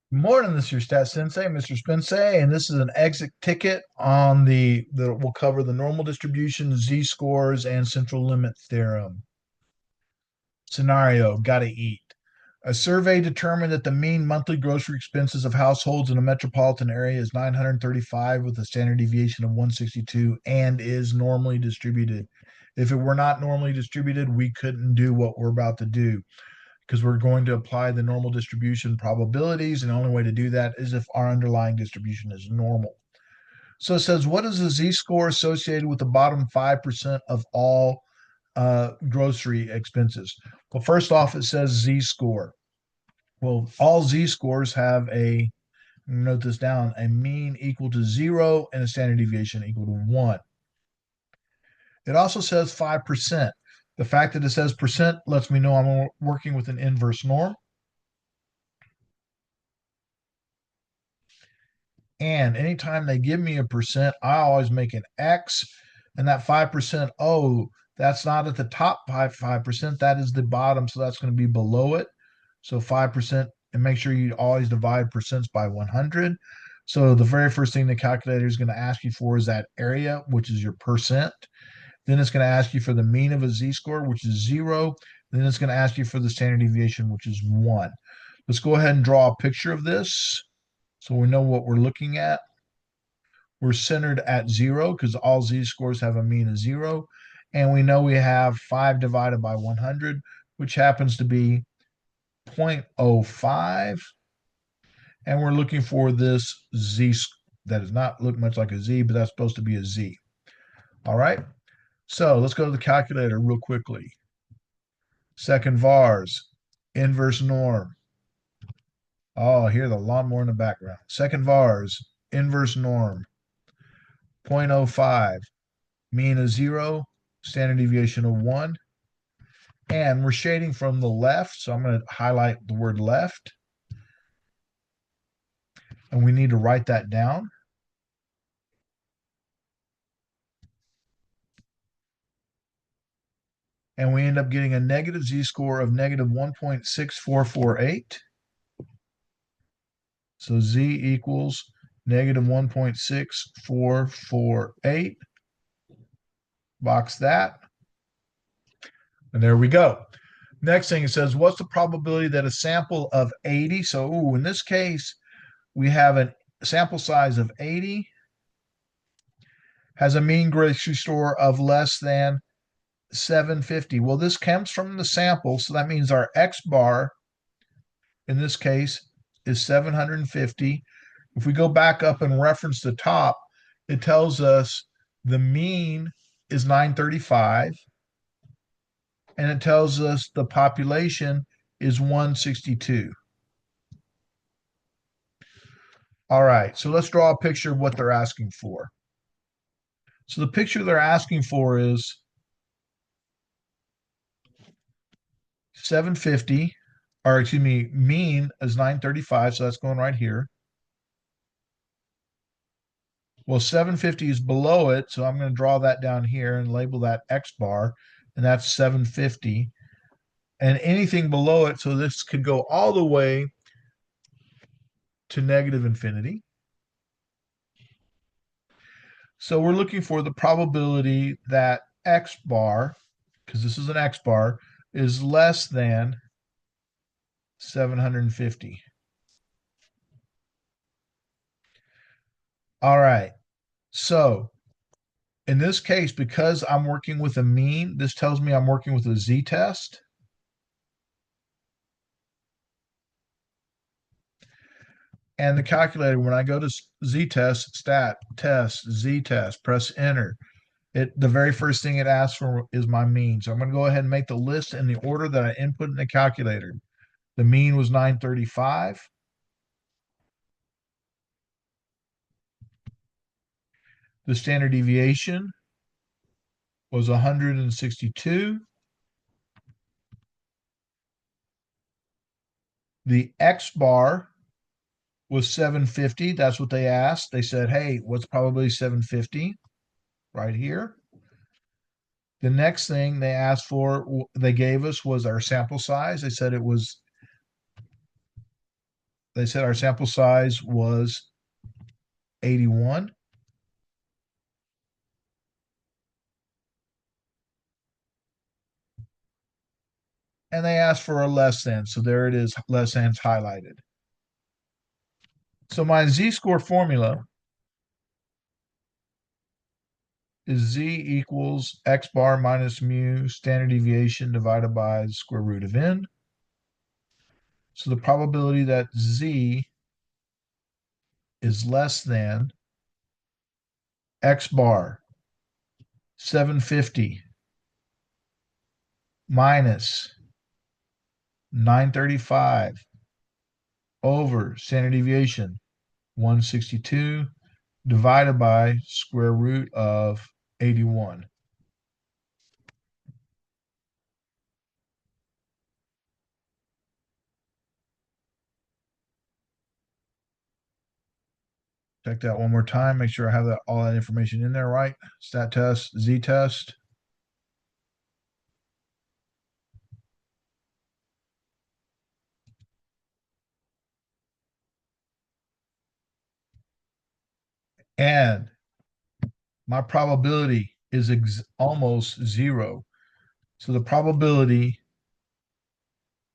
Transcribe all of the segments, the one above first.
Morning, this is your Stat Sensei, Mr. Spensei, and this is an exit ticket on the will cover the normal distribution, z-scores, and central limit theorem. Scenario, gotta eat. A survey determined that the mean monthly grocery expenses of households in a metropolitan area is 935 with a standard deviation of 162 and is normally distributed. If it were not normally distributed, we couldn't do what we're about to do because we're going to apply the normal distribution probabilities. And the only way to do that is if our underlying distribution is normal. So it says, what is the z-score associated with the bottom 5% of all grocery expenses? Well, first off, it says z-score. Well, all z-scores have note this down, a mean equal to 0 and a standard deviation equal to 1. It also says 5%. The fact that it says percent lets me know I'm working with an inverse norm. And anytime they give me a percent, I always make an X. And that 5%, oh, that's not at the top 5%. That is the bottom. So that's going to be below it. So 5%. And make sure you always divide percents by 100. So the very first thing the calculator is going to ask you for is that area, which is your percent. Then it's going to ask you for the mean of a z-score, which is 0. Then it's going to ask you for the standard deviation, which is 1. Let's go ahead and draw a picture of this so we know what we're looking at. We're centered at 0 because all z-scores have a mean of 0. And we know we have 5 divided by 100, which happens to be 0.05. And we're looking for this z that does not look much like a z, but that's supposed to be a z. All right. So let's go to the calculator real quickly. Second vars, inverse norm. Oh, I hear the lawnmower in the background. Second vars, inverse norm, 0.05, mean of 0, standard deviation of 1. And we're shading from the left, so I'm going to highlight the word left. And we need to write that down. And we end up getting a negative z-score of negative 1.6448. So z equals negative 1.6448. Box that. And there we go. Next thing it says, what's the probability that a sample of 80? So in this case, we have a sample size of 80, has a mean grocery store of less than 750. Well, this comes from the sample, so that means our X bar in this case is 750. If we go back up and reference the top, it tells us the mean is 935, and it tells us the population is 162. All right, so let's draw a picture of what they're asking for. So the picture they're asking for is 750, or excuse me, mean is 935, so that's going right here. Well, 750 is below it, so I'm going to draw that down here and label that X bar, and that's 750. And anything below it, so this could go all the way to negative infinity. So we're looking for the probability that X bar, because this is an X bar, is less than 750. All right. So in this case, because I'm working with a mean, this tells me I'm working with a z-test. And the calculator, when I go to z-test, stat, test, z-test, press enter, the very first thing it asks for is my mean. So I'm going to go ahead and make the list in the order that I input in the calculator. The mean was 935. The standard deviation was 162. The X bar was 750. That's what they asked. They said, hey, what's probably 750? Right here. The next thing they asked for, they gave us was our sample size. They said it was they said our sample size was 81. And they asked for a less than. So there it is, less than's highlighted. So my z-score formula is z equals x bar minus mu standard deviation divided by the square root of n. So the probability that z is less than x bar 750 minus 935 over standard deviation 162 divided by square root of 81. Check that one more time. Make sure I have all that information in there right. Stat test, Z test. And my probability is almost zero. So the probability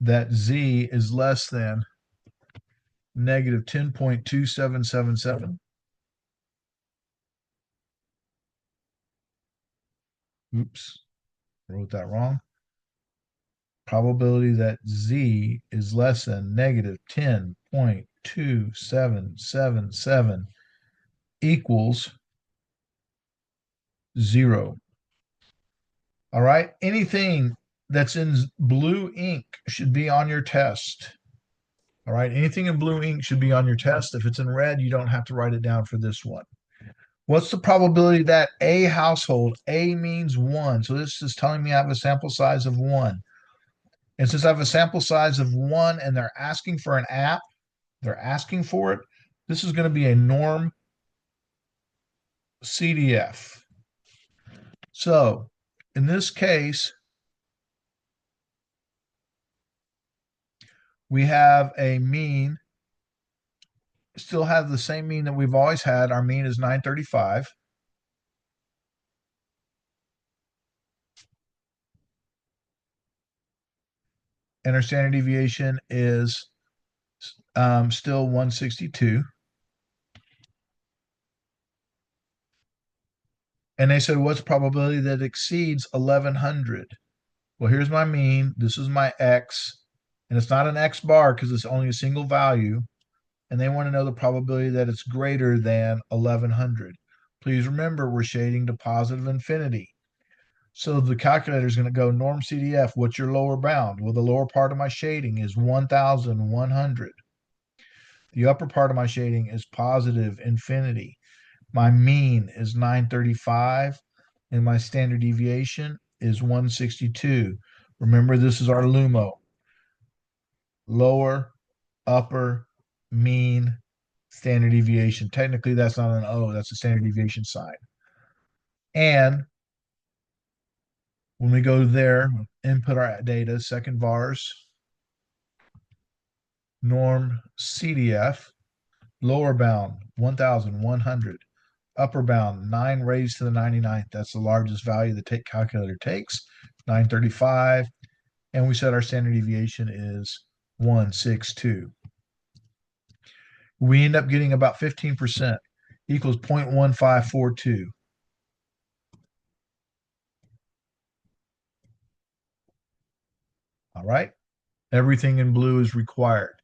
that Z is less than negative 10.2777. Oops, wrote that wrong. Probability that Z is less than negative 10.2777 equals zero. All right. Anything that's in blue ink should be on your test. All right. Anything in blue ink should be on your test. If it's in red, you don't have to write it down for this one. What's the probability that a household, A means one. So this is telling me I have a sample size of one. And since I have a sample size of one and they're asking for an app, they're asking for it, this is going to be a norm CDF. So in this case, we have a mean, still have the same mean that we've always had. Our mean is 935. And our standard deviation is still 162. And they said, what's probability that exceeds 1100? Well, here's my mean. This is my X. And it's not an X bar because it's only a single value. And they want to know the probability that it's greater than 1100. Please remember, we're shading to positive infinity. So the calculator is going to go norm CDF. What's your lower bound? Well, the lower part of my shading is 1100. The upper part of my shading is positive infinity. My mean is 935 and my standard deviation is 162. Remember, this is our LUMO. Lower, upper, mean, standard deviation. Technically, that's not an O, that's a standard deviation sign. And when we go there, input our data, second vars, norm CDF, lower bound 1100, upper bound 9 raised to the 99th. That's the largest value the calculator takes, 935. And we said our standard deviation is 162. We end up getting about 15%, equals 0.1542. All right. Everything in blue is required.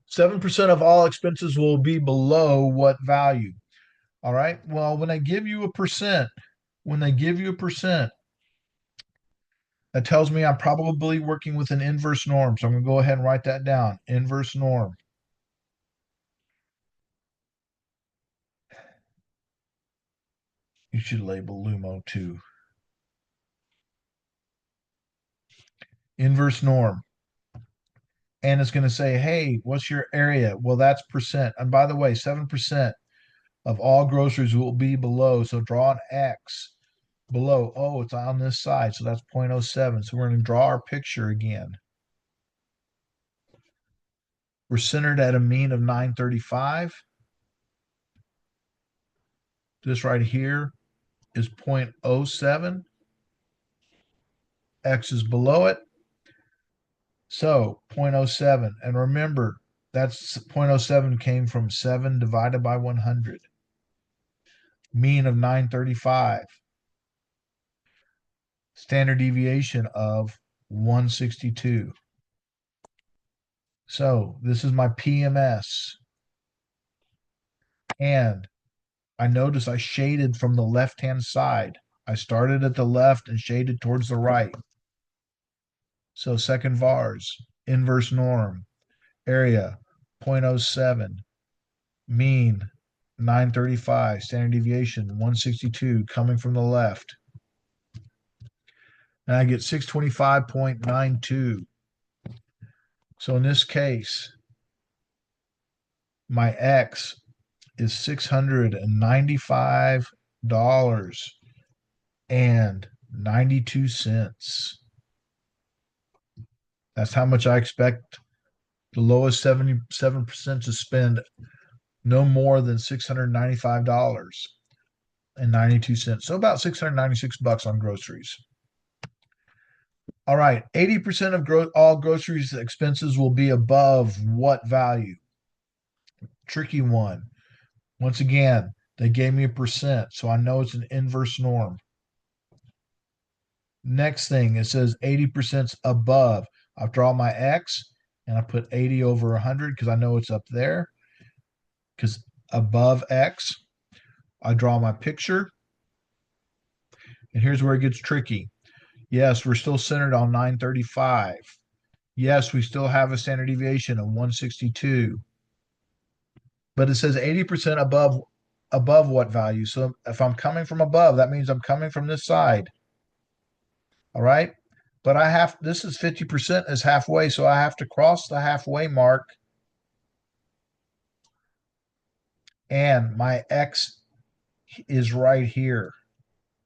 7% of all expenses will be below what value? All right. Well, when they give you a percent, that tells me I'm probably working with an inverse norm. So I'm going to go ahead and write that down. Inverse norm. You should label LUMO too. Inverse norm. And it's going to say, hey, what's your area? Well, that's percent. And by the way, 7% of all groceries will be below. So draw an X below. Oh, it's on this side. So that's 0.07. So we're going to draw our picture again. We're centered at a mean of 935. This right here is 0.07. X is below it. So 0.07. And remember, that's 0.07 came from 7 divided by 100. Mean of 935. Standard deviation of 162. So this is my PMS. And I notice I shaded from the left-hand side. I started at the left and shaded towards the right. So second vars, inverse norm, area 0.07, mean 935, standard deviation 162 coming from the left. And I get 625.92. So in this case, my X is $695.92. That's how much I expect the lowest 77% to spend no more than $695.92. So about 696 bucks on groceries. All right, 80% of all groceries expenses will be above what value? Tricky one. Once again, they gave me a percent, so I know it's an inverse norm. Next thing, it says 80% above. I'll draw my X and I put 80 over 100 because I know it's up there. Because above X, I draw my picture. And here's where it gets tricky. Yes, we're still centered on 935. Yes, we still have a standard deviation of 162. But it says 80% above what value? So if I'm coming from above, that means I'm coming from this side. All right. But this is 50% is halfway. So I have to cross the halfway mark. And my X is right here.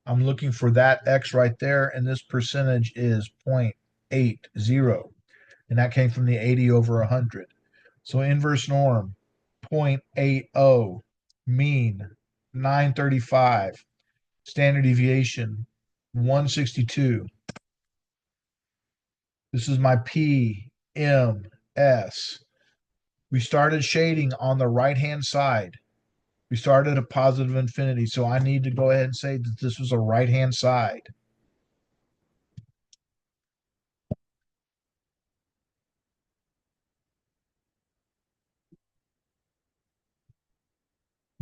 I'm looking for that X right there. And this percentage is 0.80. And that came from the 80 over 100. So inverse norm, 0.80. Mean, 935. Standard deviation, 162. This is my PMS. We started shading on the right-hand side. We started at positive infinity, so I need to go ahead and say that this was a right-hand side.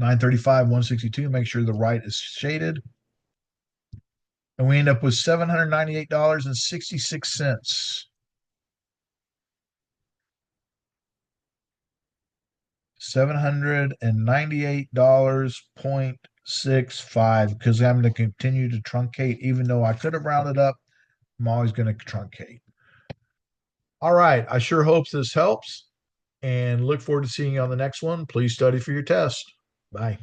$935, 162. Make sure the right is shaded. And we end up with $798.66. $798.65 because I'm going to continue to truncate, even though I could have rounded up. I'm always going to truncate. All right. I sure hope this helps and look forward to seeing you on the next one. Please study for your test. Bye.